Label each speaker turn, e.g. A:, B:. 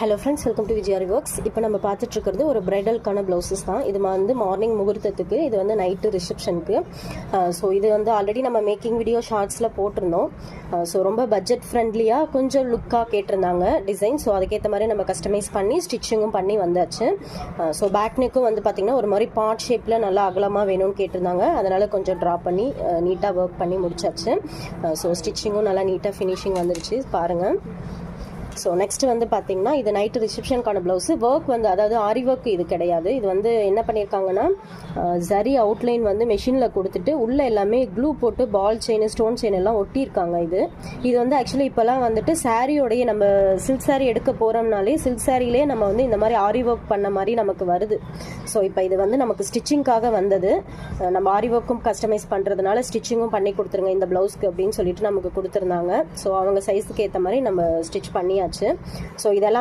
A: Hello friends, welcome to Vijayari works. இப்போ நம்ம பார்த்துட்ருக்கிறது ஒரு பிரைடலுக்கான ப்ளவுசஸ் தான். இது வந்து மார்னிங் முகூர்த்தத்துக்கு, இது வந்து நைட்டு ரிசப்ஷனுக்கு. ஸோ இது வந்து ஆல்ரெடி நம்ம மேக்கிங் வீடியோ ஷார்ட்ஸில் போட்டிருந்தோம். ஸோ ரொம்ப பட்ஜெட் ஃப்ரெண்ட்லியாக கொஞ்சம் லுக்காக கேட்டிருந்தாங்க டிசைன். ஸோ அதுக்கேற்ற மாதிரி நம்ம கஸ்டமைஸ் பண்ணி ஸ்டிச்சிங்கும் பண்ணி வந்தாச்சு. ஸோ பேக் நெக்கும் வந்து பார்த்திங்கன்னா ஒரு மாதிரி பாட் ஷேப்பில் நல்லா அகலமாக வேணும்னு கேட்டிருந்தாங்க. அதனால் கொஞ்சம் ட்ரா பண்ணி நீட்டாக ஒர்க் பண்ணி முடிச்சாச்சு. ஸோ ஸ்டிச்சிங்கும் நல்லா நீட்டாக ஃபினிஷிங் வந்துருச்சு பாருங்கள். ஸோ நெக்ஸ்ட் வந்து பார்த்தீங்கன்னா இது நைட்டு ரிசப்ஷனுக்கான ப்ளவுஸு. ஒர்க் வந்து அதாவது ஆரி ஒர்க் இது கிடையாது. இது வந்து என்ன பண்ணியிருக்காங்கன்னா ஜரி அவுட்லைன் வந்து மெஷினில் கொடுத்துட்டு உள்ளே எல்லாமே க்ளூ போட்டு பால் செயின் ஸ்டோன் செயின் எல்லாம் ஒட்டியிருக்காங்க. இது வந்து ஆக்சுவலி இப்போலாம் வந்துட்டு சாரியோடைய நம்ம சில்க் சாரி எடுக்க போகிறோம்னாலே சில்க் சாரிலே நம்ம வந்து இந்த மாதிரி ஆரி ஒர்க் பண்ண மாதிரி நமக்கு வருது. ஸோ இப்போ இது வந்து நமக்கு ஸ்டிச்சிங்காக வந்தது. நம்ம ஆரி ஒர்க்கும் கஸ்டமைஸ் பண்ணுறதுனால ஸ்டிச்சிங்கும் பண்ணி கொடுத்துருங்க இந்த ப்ளவுஸ்க்கு அப்படின்னு சொல்லிட்டு நமக்கு கொடுத்துருந்தாங்க. ஸோ அவங்க சைஸுக்கு ஏற்ற மாதிரி நம்ம ஸ்டிச் பண்ணி ஸோ இதெல்லாம்